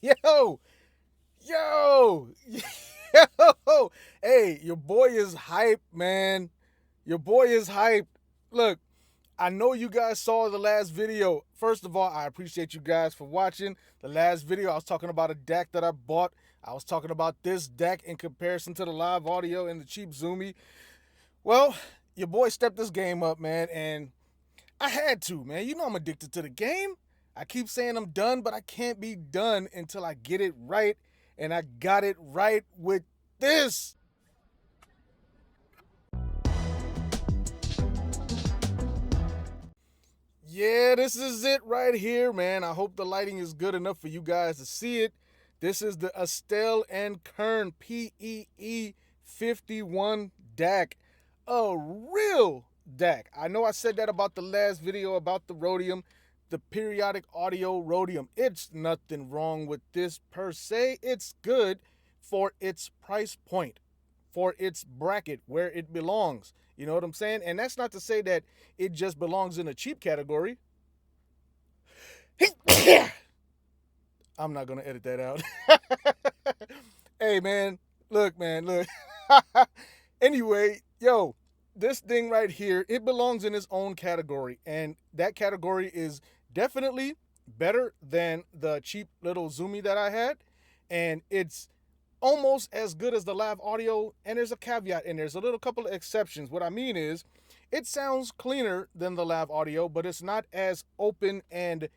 Yo, yo, yo. Hey, your boy is hyped, man. Your boy is hyped. Look, I know you guys saw the last video. First of all, I appreciate you guys for watching. The last video, I was talking about a DAC that I bought. I was talking about this DAC in comparison to the live audio and the cheap Zoomy. Well, your boy stepped this game up, man, and I had to, man. You know I'm addicted to the game. I keep saying I'm done, but I can't be done until I get it right. And I got it right with this. Yeah, this is it right here, man. I hope the lighting is good enough for you guys to see it. This is the Astell Kern PEE51 DAC. A real DAC. I know I said that about the last video about the rhodium, the periodic audio rhodium. It's nothing wrong with this per se. It's good for its price point, for its bracket, where it belongs. You know what I'm saying? And that's not to say that it just belongs in a cheap category. I'm not going to edit that out. Hey, man, look. Anyway, yo, this thing right here, it belongs in its own category. And that category is definitely better than the cheap little Zoomy that I had. And it's almost as good as the live audio, and there's a caveat and there's a little couple of exceptions. What I mean is it sounds cleaner than the live audio, but it's not as open and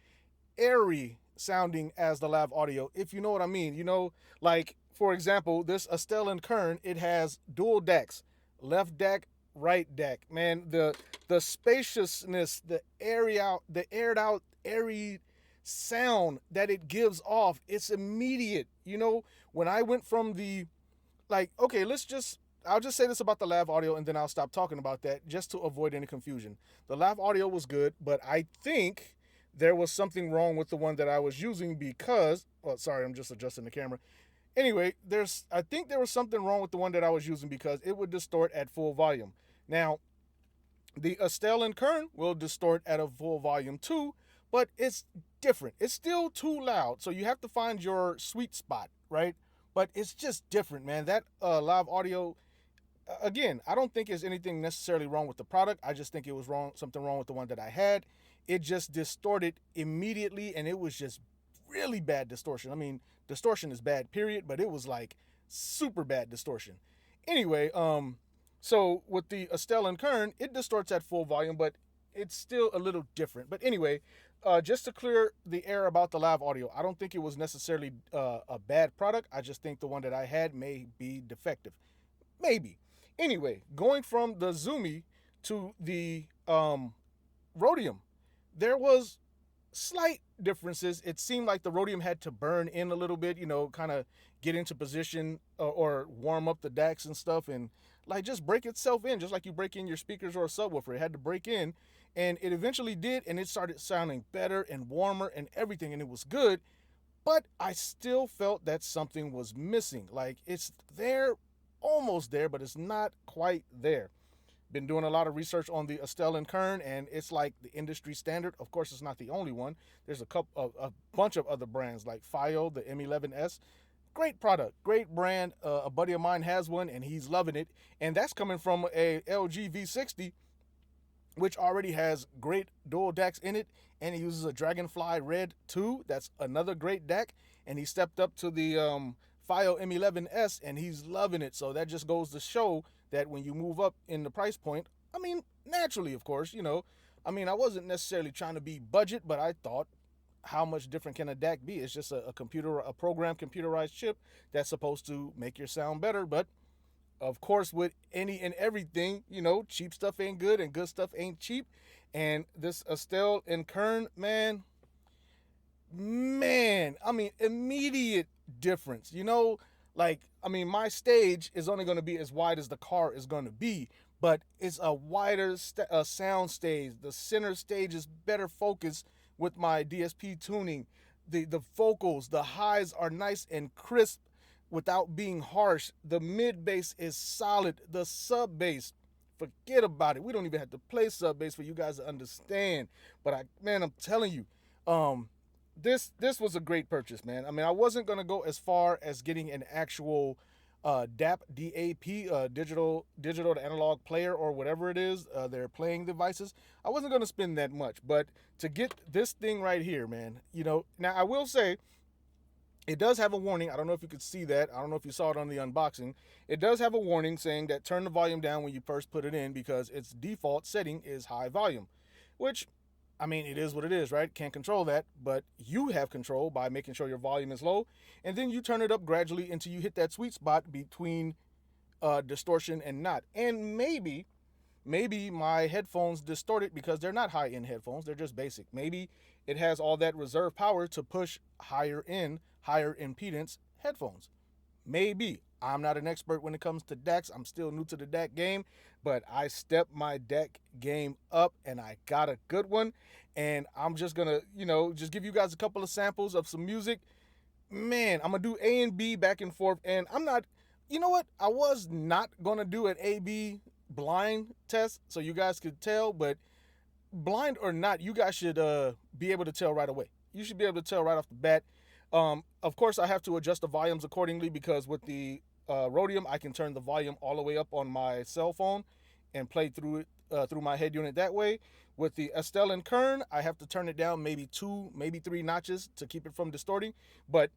airy sounding as the live audio, if you know what I mean. You know, like for example, this Astell Kern, it has dual DACs, left DAC, right DAC. Man, the spaciousness, the aired out airy sound that it gives off, it's immediate. You know, when I went from the, like, okay, I'll just say this about the live audio and then I'll stop talking about that just to avoid any confusion. The live audio was good, but I think there was something wrong with the one that I was using because, well, sorry, I'm just adjusting the camera. Anyway, I think there was something wrong with the one that I was using because it would distort at full volume. Now, the Astell Kern will distort at a full volume too, but it's different. It's still too loud, so you have to find your sweet spot, right? But it's just different, man. That live audio, again, I don't think there's anything necessarily wrong with the product. I just think it was something wrong with the one that I had. It just distorted immediately, and it was just really bad distortion. I mean, distortion is bad, period, but it was like super bad distortion. Anyway, so with the Astell Kern, it distorts at full volume, but it's still a little different. But anyway, just to clear the air about the live audio, I don't think it was necessarily a bad product. I just think the one that I had may be defective. Maybe. Anyway, going from the Zoomy to the rhodium, there was slight differences. It seemed like the rhodium had to burn in a little bit, you know, kind of get into position or warm up the DACs and stuff, and like just break itself in, just like you break in your speakers or a subwoofer. It had to break in, and it eventually did, and it started sounding better and warmer and everything, and it was good. But I still felt that something was missing. Like it's there, almost there, but it's not quite there. Been doing a lot of research on the Astell Kern, and it's like the industry standard. Of course, it's not the only one. There's a bunch of other brands like FIO, the M11S. Great product, great brand. A buddy of mine has one, and he's loving it. And that's coming from a LG V60, which already has great dual DACs in it, and he uses a Dragonfly Red 2. That's another great DAC, and he stepped up to the FIO M11S, and he's loving it. So that just goes to show that when you move up in the price point, I mean, naturally, of course, you know, I mean, I wasn't necessarily trying to be budget, but I thought, how much different can a DAC be? It's just a programmed computerized chip that's supposed to make your sound better. But of course, with any and everything, you know, cheap stuff ain't good and good stuff ain't cheap. And this Astell Kern, man, I mean, immediate difference, you know. Like, I mean, my stage is only going to be as wide as the car is going to be, but it's a wider sound stage. The center stage is better focused with my DSP tuning. The vocals, the highs are nice and crisp without being harsh. The mid bass is solid. The sub bass, forget about it. We don't even have to play sub bass for you guys to understand. But I'm telling you, this was a great purchase, man. I mean, I wasn't gonna go as far as getting an actual DAP, digital to analog player or whatever it is, their playing devices. I wasn't gonna spend that much, but to get this thing right here, man. Now I will say it does have a warning. I don't know if you could see that. I don't know if you saw it on the unboxing. It does have a warning saying that turn the volume down when you first put it in because its default setting is high volume, which, I mean, it is what it is, right? Can't control that, but you have control by making sure your volume is low, and then you turn it up gradually until you hit that sweet spot between distortion and not. And maybe my headphones distort it because they're not high-end headphones, they're just basic. Maybe it has all that reserve power to push higher impedance headphones. Maybe. I'm not an expert when it comes to DACs. I'm still new to the DAC game, but I stepped my DAC game up and I got a good one. And I'm just gonna, just give you guys a couple of samples of some music. Man, I'm gonna do A and B back and forth. And I'm not, you know what? I was not gonna do an A-B blind test so you guys could tell, but blind or not, you guys should be able to tell right away. You should be able to tell right off the bat. Of course, I have to adjust the volumes accordingly because with the Rhodium, I can turn the volume all the way up on my cell phone and play through it through my head unit that way. With the Astell Kern, I have to turn it down maybe 2, maybe 3 notches to keep it from distorting. But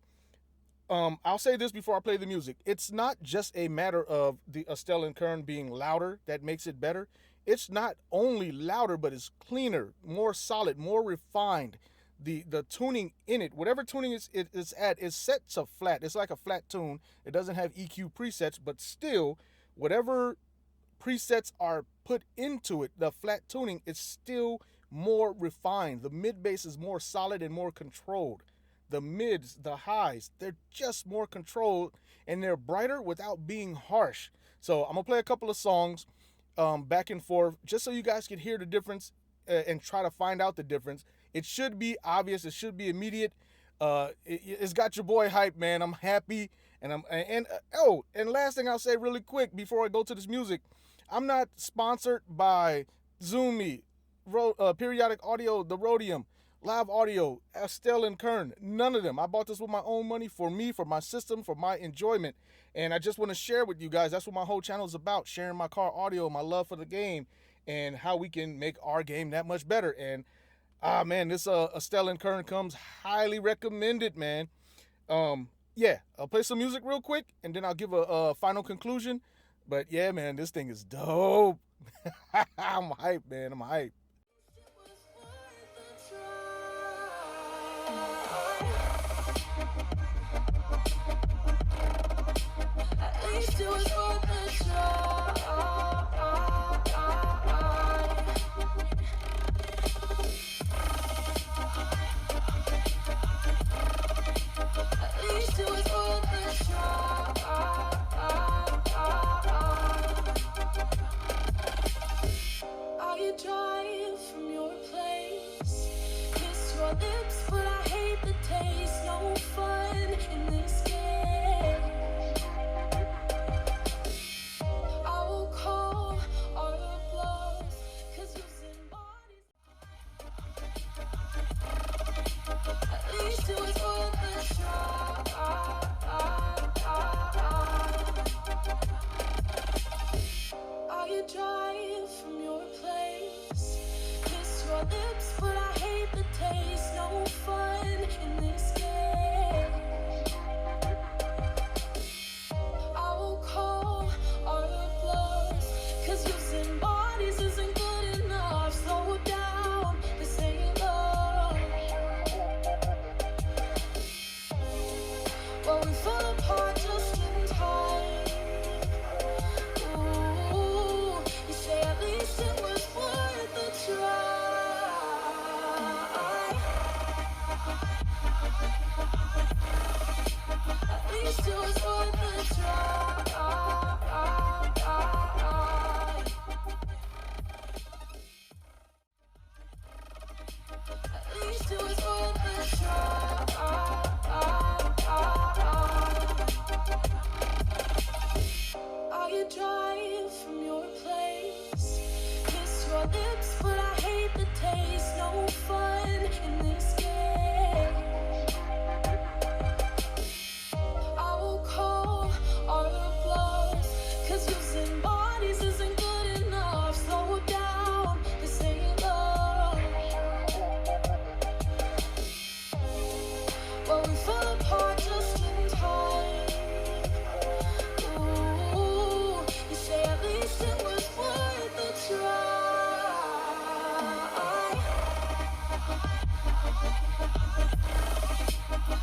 I'll say this before I play the music. It's not just a matter of the Astell Kern being louder that makes it better. It's not only louder, but it's cleaner, more solid, more refined. The tuning in it, whatever tuning it's at, is set to flat. It's like a flat tune. It doesn't have EQ presets, but still, whatever presets are put into it, the flat tuning is still more refined. The mid bass is more solid and more controlled. The mids, the highs, they're just more controlled and they're brighter without being harsh. So I'm gonna play a couple of songs back and forth just so you guys can hear the difference and try to find out the difference. It should be obvious. It should be immediate. It's got your boy hype, man. I'm happy, and last thing I'll say really quick before I go to this music, I'm not sponsored by Zoomy, Periodic Audio, the Rhodium, Live Audio, Astell Kern. None of them. I bought this with my own money for me, for my system, for my enjoyment, and I just want to share with you guys. That's what my whole channel is about: sharing my car audio, my love for the game, and how we can make our game that much better. And man, this Astell Kern comes highly recommended, man. Yeah, I'll play some music real quick, and then I'll give a final conclusion. But yeah, man, this thing is dope. I'm hyped, man. I'm hyped. At least it was worth the try. Lips, but I hate the taste. No fun in this game. I will call all your bluffs, 'cause using bodies. At least it was worth a try. Are you dry from your place? Kiss your lips, but I hate the taste. No fun in this game. I will call all your bluffs, 'cause using bodies isn't good enough. Slow down, this ain't love. Well, we fell apart just in time. Ooh, you say at least it was worth a try. It was worth a try. At least it was worth a try. Are you dry from your place? Kiss your lips, but I hate the taste. No fun in this game. Well, we fell apart just in time. Ooh, you say at least it was worth the try.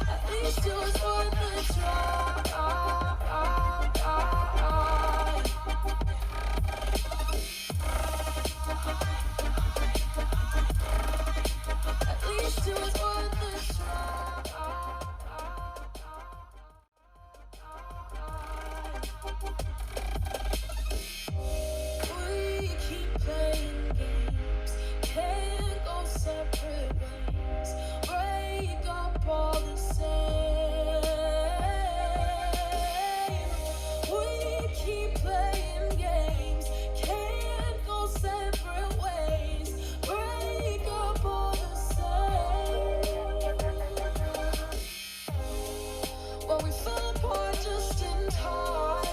At least it was worth the try. At least it was worth the try. We keep playing games, can't go separate ways. Break up all the same. We keep playing games, can't go separate ways. Break up all the same. Well, we fell apart just in time.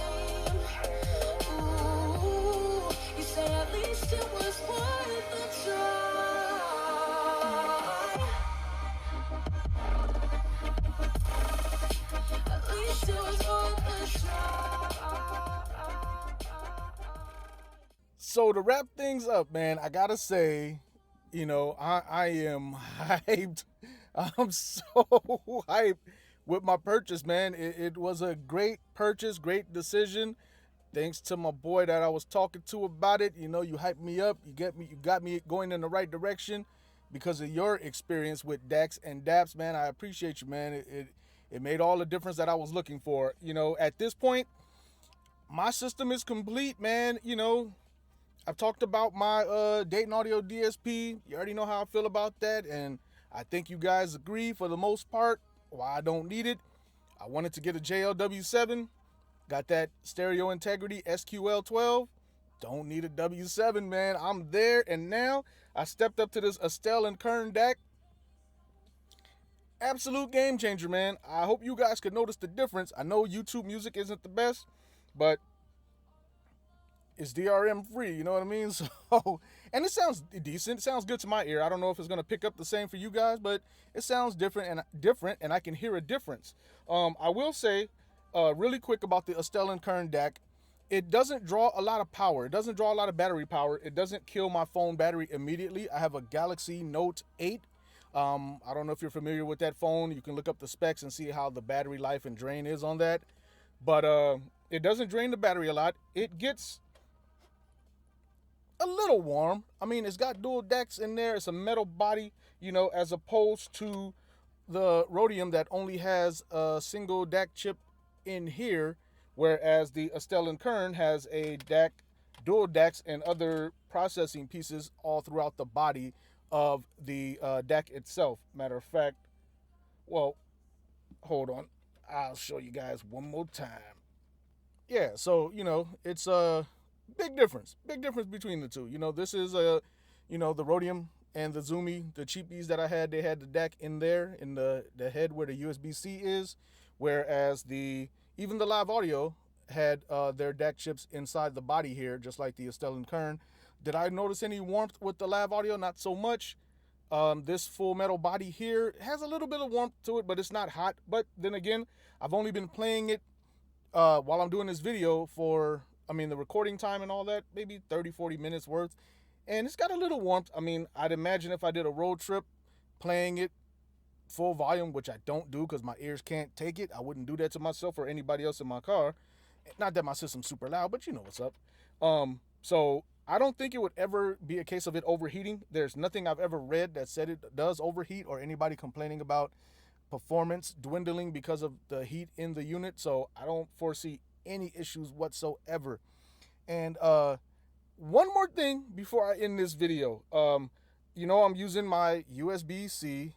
Ooh, you say at least it was worth the try. At least it was worth the try. So to wrap things up, man, I gotta say, I am hyped. I'm so hyped with my purchase, man. It was a great purchase, great decision. Thanks to my boy that I was talking to about it. You hyped me up. You got me going in the right direction because of your experience with Dacs and Daps, man. I appreciate you, man. It made all the difference that I was looking for. At this point, my system is complete, man. I've talked about my Dayton Audio DSP. You already know how I feel about that, and I think you guys agree for the most part why I don't need it. I wanted to get a JLW7. Got that stereo integrity SQL12. Don't need a W7, man. I'm there, and now I stepped up to this Astell Kern DAC. Absolute game changer, man. I hope you guys could notice the difference. I know YouTube music isn't the best, but it's DRM free, you know what I mean? So, and it sounds decent. It sounds good to my ear. I don't know if it's gonna pick up the same for you guys, but it sounds different, and I can hear a difference. I will say, really quick about the Astell Kern DAC. It doesn't draw a lot of power. It doesn't draw a lot of battery power. It doesn't kill my phone battery immediately. I have a Galaxy Note 8. I don't know if you're familiar with that phone. You can look up the specs and see how the battery life and drain is on that. But it doesn't drain the battery a lot. It gets a little warm. I mean, it's got dual decks in there. It's a metal body, as opposed to the Rhodium that only has a single DAC chip in here, whereas the Astell Kern has a DAC, dual DACs, and other processing pieces all throughout the body of the DAC itself. Matter of fact, well, hold on. I'll show you guys one more time. Yeah, so, it's a big difference between the two. This is the Rhodium and the Zoomy, the cheapies that I had. They had the DAC in there in the head where the USB-C is, whereas even the Live Audio had their DAC chips inside the body here, just like the Astell Kern. Did I notice any warmth with the Live Audio? Not so much. This full metal body here has a little bit of warmth to it, but it's not hot. But then again, I've only been playing it while I'm doing this video for, the recording time and all that, maybe 30, 40 minutes worth. And it's got a little warmth. I'd imagine if I did a road trip playing it full volume, which I don't do because my ears can't take it. I wouldn't do that to myself or anybody else in my car. Not that my system's super loud, but you know what's up. So I don't think it would ever be a case of it overheating. There's nothing I've ever read that said it does overheat or anybody complaining about performance dwindling because of the heat in the unit. So I don't foresee any issues whatsoever. And one more thing before I end this video. I'm using my USB-C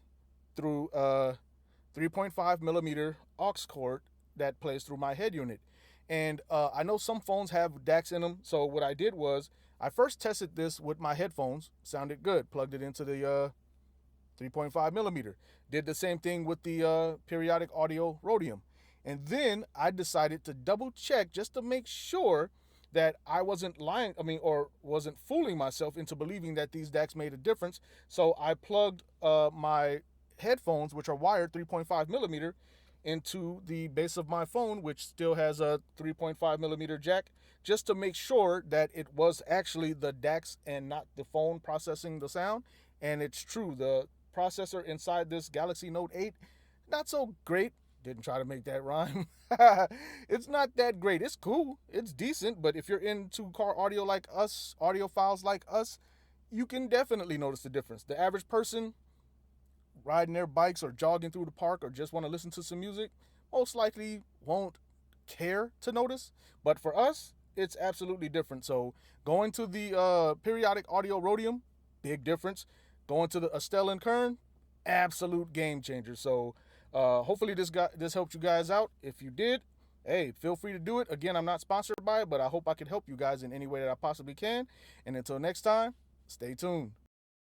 through 3.5 millimeter aux cord that plays through my head unit. And I know some phones have DACs in them. So what I did was I first tested this with my headphones. Sounded good. Plugged it into the 3.5 millimeter. Did the same thing with the periodic audio Rhodium. And then I decided to double check just to make sure that I wasn't lying, or wasn't fooling myself into believing that these DACs made a difference. So I plugged my headphones, which are wired 3.5 millimeter, into the base of my phone, which still has a 3.5 millimeter jack, just to make sure that it was actually the DACs and not the phone processing the sound. And it's true, the processor inside this Galaxy Note 8, not so great. Didn't try to make that rhyme. It's not that great. It's cool. It's decent. But if you're into car audio like us, audiophiles like us, you can definitely notice the difference. The average person riding their bikes or jogging through the park or just want to listen to some music most likely won't care to notice. But for us, it's absolutely different. So going to the periodic audio rhodium, big difference. Going to the Astell Kern, absolute game changer. So hopefully this helped you guys out. If you did, hey, feel free to do it. Again, I'm not sponsored by it, but I hope I can help you guys in any way that I possibly can. And until next time, stay tuned.